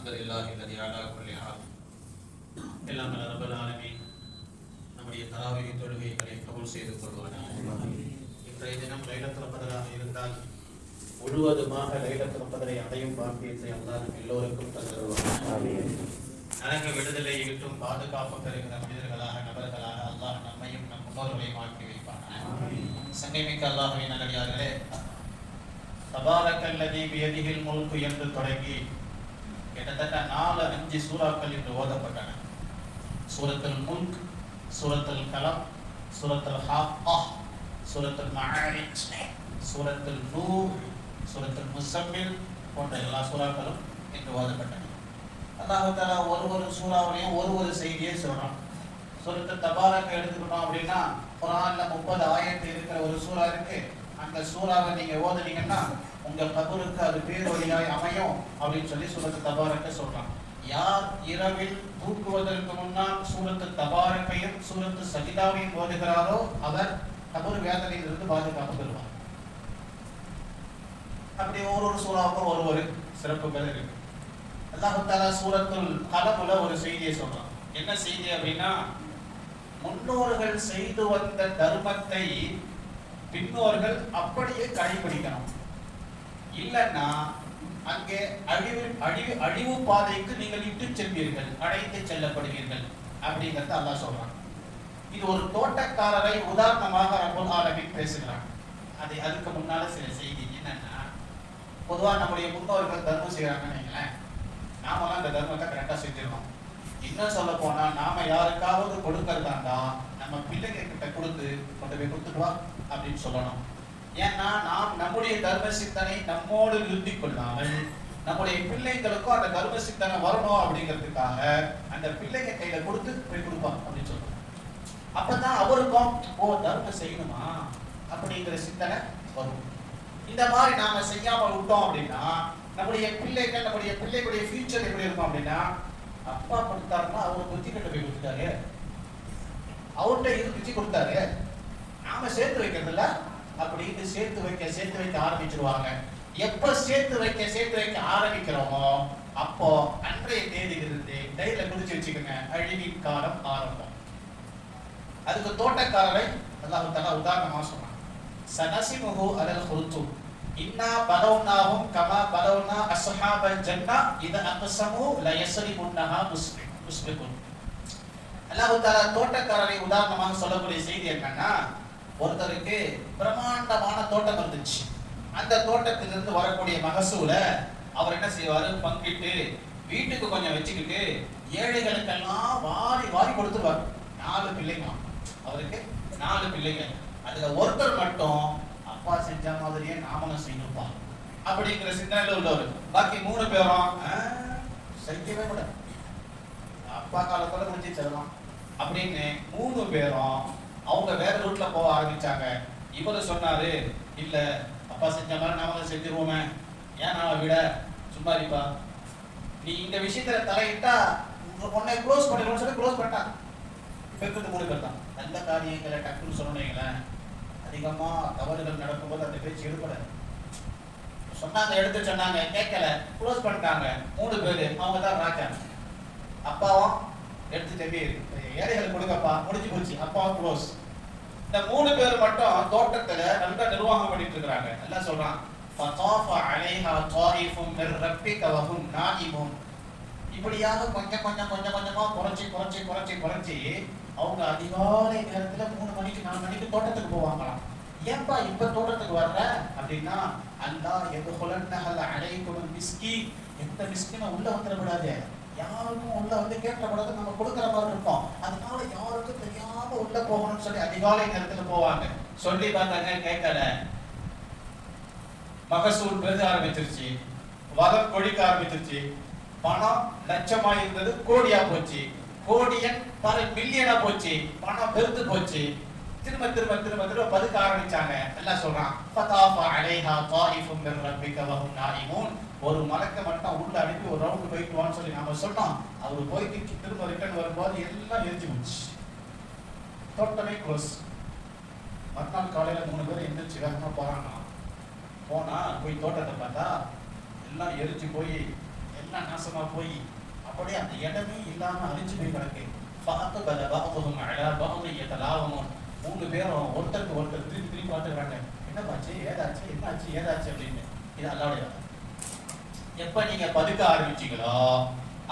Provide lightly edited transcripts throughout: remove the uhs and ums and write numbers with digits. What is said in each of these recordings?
அல்ஹம்துலில்லாஹி அல்லதி அலா குல்லி ஹால். எல்லாம் வல்ல ரப்பல் ஆலமீன் நம்முடைய தராவீஹ் தொழுகைகளை கபூல் செய்து கொள்வானாக. இன்றைய தினம் லைலத்துல் கத்ராக இருந்தால் முழுவதுமாக லைலத்துல் கத்ரை அடையும் பாக்கியத்தை அல்லாஹ் நம் எல்லோருக்கும் தந்தருவானாக. நரக விடுதலையை விட்டும் பாதுகாப்பு பெறுகிற மனிதர்களாக நபர்களாக அல்லாஹ் நம்மையும் நம் முன்னோர்களையும் ஆக்கி வைப்பானாக. சங்கைமிக்க அல்லாஹ்வின் நல்லடியார்களே, தபாரக்கல்லதி பியதிஹில் முல்கு என்று தொடங்கி கிட்டத்தட்ட 4-5 சூறாக்கள் இன்று ஓதப்பட்டன. சூரத்துல் முல்க், சூரத்துல் கலம், சூரத்துல் ஹாக்கா, சூரத்துல் மஆரிஜ், சூரத்துல் நூர், சூரத்துல் முஸம்மில் போன்ற எல்லா சூறாக்களும் இன்று ஓதப்பட்டன. அல்லாஹ் தஆலா ஒரு சூறாவிலையும் ஒரு செய்தியை சொல்றான். சூரத்துல் தபாரக் எடுத்துக்கிட்டோம் அப்படின்னா குர்ஆன்ல 30 ஆயத்து இருக்கிற ஒரு சூறா இருக்கு. அந்த சூறாவை நீங்க ஓதுனீங்கன்னா உங்க கபருக்கு அது பேரொழியாய் அமையும் அப்படின்னு சொல்லி சூரத்து தபாரக்க சொல்றான். யார் இரவில் தூக்குவதற்கு முன்னால் சூரத்து தபாரக்கையும் சூரத்து சஜிதாவையும் ஓதுகிறாரோ அவர் கபர் வேதனையிலிருந்து பாதுகாப்பு பெறுவார். அப்படி ஒரு சூறாவுக்கும் ஒரு சிறப்புகள் இருக்கு. அல்லாஹ் தஆலா சூரத்துல் கலம்ல ஒரு செய்தியை சொல்றான். என்ன செய்தி அப்படின்னா, முன்னோர்கள் செய்து வந்த தர்மத்தை பின்னோர்கள் அப்படியே கடைபிடிக்கணும். இல்லைன்னா அங்கே அழிவு பாதைக்கு நீங்கள் இட்டு செல்வீர்கள், அழைத்து செல்லப்படுவீர்கள் அப்படிங்கிறத அல்லாஹ் சொல்றான். இது ஒரு தோட்டக்காரரை உதாரணமாக ரப்பல் ஆலமீன் பேசுகிறான். அதுக்கு முன்னால சில செய்தி என்னன்னா, பொதுவா நம்முடைய முன்னோர்கள் தர்மம் செய்யறாங்கன்னு வைங்களேன், நாமெல்லாம் அந்த தர்மத்தை கரெக்டா செஞ்சிடணும். இன்னும் சொல்ல போனா நாம யாருக்காவது கொடுக்கறதாண்டா நம்ம பிள்ளைங்க கிட்ட கொண்டு போய் கொடுத்துட்டு வா அப்படின்னு சொல்லணும். ஏன்னா நாம் நம்முடைய தர்ம சிந்தனை நம்மோடு நிறுத்தி கொள்ளாமல் நம்முடைய பிள்ளைங்களுக்கும் அந்த தர்ம சிந்தனை வரணும் அப்படிங்கிறதுக்காக அந்த பிள்ளைங்க கையில கொடுத்து போய் கொடுப்பாங்க அப்படின்னு சொல்றோம். அப்பதான் அவருக்கும் தர்மம் செய்யணுமா அப்படிங்கிற சிந்தனை வரும். இந்த மாதிரி நாம செய்யாமல் விட்டோம் அப்படின்னா நம்முடைய பிள்ளைகள் நம்முடைய பிள்ளைகளுடைய ஃபியூச்சர் எப்படி இருக்கும் அப்படின்னா, அப்பா கொடுத்தாருன்னா அவர் புத்தி கட்ட போய் கொடுத்துட்டாரு, அவர்கிட்ட இது பிச்சு கொடுத்தாரு, நாம சேர்த்து வைக்கிறதில்ல அப்படின்னு சேர்த்து வைக்க ஆரம்பிச்சிருவாங்க. எப்ப சேர்த்து வைக்க ஆரம்பிக்கிறோமோ அப்போ அன்றைய தேதியிலிருந்து டைரியில குறிச்சு வச்சுக்கோங்க, அழிவின் காலம் ஆரம்பம். அதுக்கு தோட்டக்காரரை அல்லாஹ் தஆலா உதாரணமா சொன்னான். சனசிமுஹு அலல் குருத்தும் இன்னா பலவுனாஹும் கமா பலவுனா அஸ்ஹாபல் ஜன்னah இதா அக்ஸமு லா யஸ்ரிபுன்னஹா முஸ்பிகுன். அல்லாஹ் தஆலா தோட்டக்காரரை உதாரணமாக சொல்லக்கூடிய செய்தி என்னன்னா, ஒருத்தருக்கு பிரம்மாண்டமான தோட்டம் இருந்துச்சு. அந்த தோட்டத்திலிருந்து வரக்கூடிய மகசூல அவர் என்ன செய்வாரு, பங்கிட்டு வீட்டுக்கு கொஞ்சம் வச்சுக்கிட்டு ஏழைகளுக்கெல்லாம் வாரி கொடுத்துருவார். 4 பிள்ளைங்க அவருக்கு, 4 பிள்ளைங்க. அதுல ஒருத்தர் மட்டும் அப்பா செஞ்ச மாதிரியே நாமளும் செய்யணும்பான் அப்படிங்கிற சிந்தனையில உள்ளவர். பாக்கி 3 பேரும் செய்யவே கூடாது, அப்பா காலத்துல முடிஞ்சு செல்லலாம் அப்படின்னு 3 பேரும் அவங்க வேற ரூட்ல போக ஆரம்பிச்சாங்க. இவரு சொன்னாரு, இல்ல அப்பா செஞ்ச மாதிரி நாமளும் செஞ்சிருவோமே, ஏன் நாம விட சும்மா இருப்பா, நீ இந்த விஷயத்துல தலையிட்டா உன்னை க்ளோஸ் பண்ணிடுவோம்னு சொல்லி க்ளோஸ் பண்ணிட்டாங்க. பெற்றது 3 பேர் தான். நல்ல காரியங்களை டக்குன்னு சொன்னீங்களேன், அதிகமா தவறுகள் நடக்கும்போது அந்த பேச்சு எடுப்படாது. சொன்னாங்க, எடுத்து சொன்னாங்க, கேட்கல, க்ளோஸ் பண்ணிட்டாங்க. 3 பேரு அவங்க தான் ராஜா. அப்பாவும் எடுத்து தம்பி ஏழைகள் கொடுங்கப்பா, முடிஞ்சு போச்சு, அப்பாவும் க்ளோஸ். இந்த 3 பேர் மட்டும் தோட்டத்துல நல்ல நிர்வாகம் பண்ணிட்டு இருக்காங்க. எல்லாம் சொல்றான், ஃபதாஃப அலைஹா தாயிஃபும் மிர் ரப்பிக வஹும் நாயிமுன். இப்படியாக கொஞ்சமா குறைச்சி அவங்க அதிகாலை நேரத்துல 3 மணிக்கு 4 மணிக்கு தோட்டத்துக்கு போவாங்களாம். ஏன்பா இப்ப தோட்டத்துக்கு வர்ற அப்படின்னா, அல்லாஹ் யதுகுலன்னஹல் அலைக்கும் மிஸ்கி, எந்த மிஸ்கின உள்ள வந்துடக்கூடாது, யாருக்கும் உள்ள வந்து கேட்கக்கூடாது, நம்ம கொடுக்குற மாதிரி இருக்கும், அதனால யாருக்கும் தெரியாம உள்ள போகணும்னு சொல்லி அதிகாலை நேரத்துல போவாங்க. சொல்லி பார்த்தாங்க, கேட்கல. மகசூல் பெருக ஆரம்பிச்சிருச்சு, வரம் கொழிக்க ஆரம்பிச்சிருச்சு. பணம் லட்சமா இருந்தது கோடியா போச்சு, கோடியன் பல மில்லியனா போச்சு, பணம் பெருத்து போச்சு. திரும்ப பதுக்க ஆரம்பிச்சாங்க. எல்லாம் சொல்றான், ஃபதாஃப அலைஹா தாயிஃபும் மிர் ரப்பிக வஹும் நாயிமூன். ஒரு மலக்க மட்டும் உள்ள அனுப்பி ஒரு ரவுண்ட் போயிட்டு வான்னு சொல்லி நாம சொன்னோம். அவரு போயிட்டு திரும்ப ரிட்டர்ன் வரும்போது எல்லாம் எரிஞ்சு போச்சு, தோட்டமே க்ளோஸ். மறுநாள் காலையில 3 பேர் எந்திரிச்சு வேகமா போறாங்க. போனா போய் தோட்டத்தை பார்த்தா எல்லாம் எரிஞ்சு போய் எல்லாம் நாசமா போய் அப்படியே அந்த இடமே இல்லாம அழிஞ்சு போய் கிடக்கு. ஃபஅக்பல பஅதுஹும் அலா பஅதி யதலாவமுன். 3 பேரும் ஒருத்தருக்கு ஒருத்தர் திருப்பி திருப்பி பார்த்துக்கிறாங்க. என்னப்பாச்சு, ஏதாச்சு, என்னாச்சு, ஏதாச்சு அப்படின்னு. இது அல்லாஹ்வுடைய வேலை. எப்ப நீங்க பதுக்க ஆரம்பிச்சீங்களோ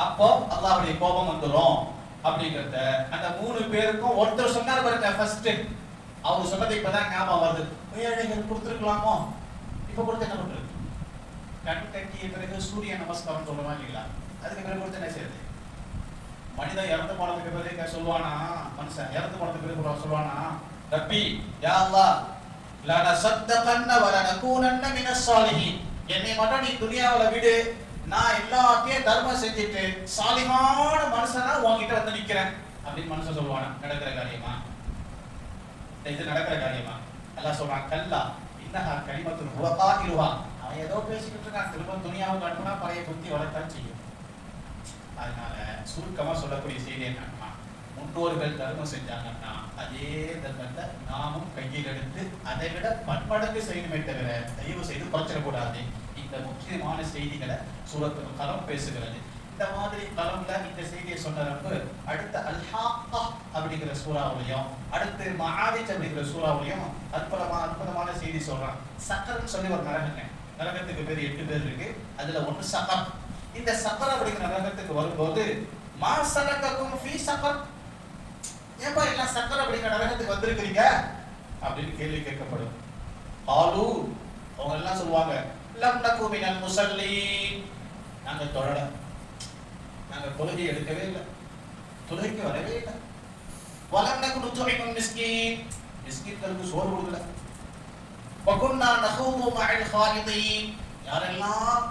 அப்போ அல்லாஹ்வுடைய கோபம் வந்துடும் அப்படிங்கிறத அந்த 3 பேருக்கும் ஒருத்தர் சொன்னார் பாருங்க. ஃபர்ஸ்ட் அவர் சொன்னது இப்பதான் ஞாபகம் வருது. ஏழைகள் கொடுத்துருக்கலாமோ, இப்ப கொடுத்து என்ன பண்றது? கண் கட்டிய பிறகு சூரிய நமஸ்காரம் சொல்லுவா இல்லைங்களா? அதுக்கு பிறகு கொடுத்து என்ன செய்யறது? மனிதன் இறந்து போனதுக்கு பிறகு சொல்லுவானா, மனுஷன் இறந்து போனதுக்கு பிறகு சொல்லுவானா, ரப்பி யா அல்லாஹ் லனஸத்தகன்ன வலனகூனன்ன மினஸ் சாலிஹீன். என்னை மட்டும் நீ துனியாவுல விடு, நான் எல்லாத்தையும் தர்மம் செஞ்சுட்டு சாலிஹான மனுஷனா உன்கிட்ட வந்து நிக்கிறேன் அப்படின்னு மனுஷன் சொல்லுவானா? நடக்கிற காரியமா? இது நடக்கிற காரியமா? அல்லாஹ் சொல்றான், கல்லா இன்னஹா கலிமத்துன் ஹுவ காயிலுஹா. அவன் ஏதோ பேசிக்கிட்டு இருக்கான், திரும்ப துனியாவுக்கு அனுப்புனா பழைய புத்தி வளர்த்தான் செய்யும். அதனால சுருக்கமா சொல்லக்கூடிய செய்தி என்னன்னா, முன்னோர்கள் தர்மம் செஞ்சாங்கன்னா அதே தர்மத்தை நாமும் கையில் எடுத்து அதை விட பன்மடங்கு செய்யணுமே தவிர தயவு செய்து குறைச்சிடக்கூடாது. இந்த முக்கியமான செய்திகளை சூரத்துல் கலம் பேசுகிறது. இந்த மாதிரி கலம்ல இந்த செய்தியை சொன்னதற்கு அடுத்த அல்-ஹாக்கா அப்படிங்கிற சூறாவுலையும் அடுத்து மஆரிஜ் அப்படிங்கிற சூறாவுலையும் அற்புதமான செய்தி சொல்றான். சக்கர்னு சொல்லி ஒரு நரகங்க, நரகத்துக்கு பேர் 8 பேர் இருக்கு. அதுல ஒன்று சக்கர். இந்த சக்கர் அப்படிங்கிற நரகத்துக்கு வரும்போது மா சலகக்கும் ஃபீ சக்கர், ஏப்பா எல்லாம் சக்கர் அப்படிங்கிற நரகத்துக்கு வந்திருக்கிறீங்க அப்படின்னு கேள்வி கேட்கப்படும். ஆலு அவங்க எல்லாம் சொல்லுவாங்க, லம் நகு மினல் முஸல்லீன், நாங்க தொழல, நாங்க தொழுகை எடுக்கவே இல்லை, தொழுகைக்கு வரவே இல்லை. வலம் நகு நுத்இமுல் மிஸ்கீன், மிஸ்கீன்களுக்கு சோறு கொடுக்கல. வகுன்னா நஹூது மஅல் ஹாலிதீன், யாரெல்லாம்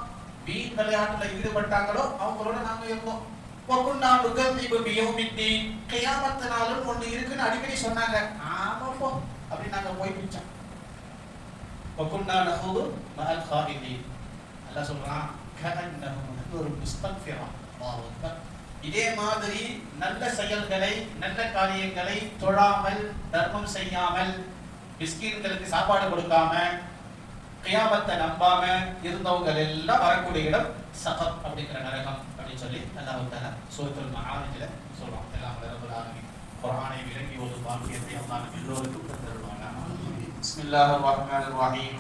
வீண் விளையாட்டுல ஈடுபட்டாங்களோ அவங்களோட நாங்க இருந்தோம். வகுன்னா நுகதிபு பியௌமித்தீன், கியாமத் நாளும் ஒன்று இருக்குன்னு அடிக்கடி சொன்னாங்க. ஆமாப்போ அப்படி நாங்க போய் பிடிச்சோம். வகுன்னா நஹூது மஅல் ஹாலிதீன். அல்லாஹ் சொல்றான், கஅன்னஹும் ஹுர் முஸ்தக்ஃபிரா. அல்லாஹ் அக்பர். இதே மாதிரி நல்ல செயல்களை நல்ல காரியங்களை தொழாமல் தர்மம் செய்யாமல் மிஸ்கீன்களுக்கு சாப்பாடு கொடுக்காம கியாமத்தை நம்பாம இருந்தவங்க எல்லாம் வரக்கூடிய இடம் சகர் அப்படிங்கிற நரகம் அப்படின்னு சொல்லி அல்லாஹ் தஆலா சூரத்துல் மஆரிஜ்ல சொல்றான். எல்லாம் ரப்பல் ஆலமீன் குர்ஆனை விளங்கி ஒரு பாக்கியத்தை அல்லாஹ் எல்லோருக்கும் தந்தருள்வானாக. பிஸ்மில்லாஹிர் ரஹ்மானிர் ரஹீம்.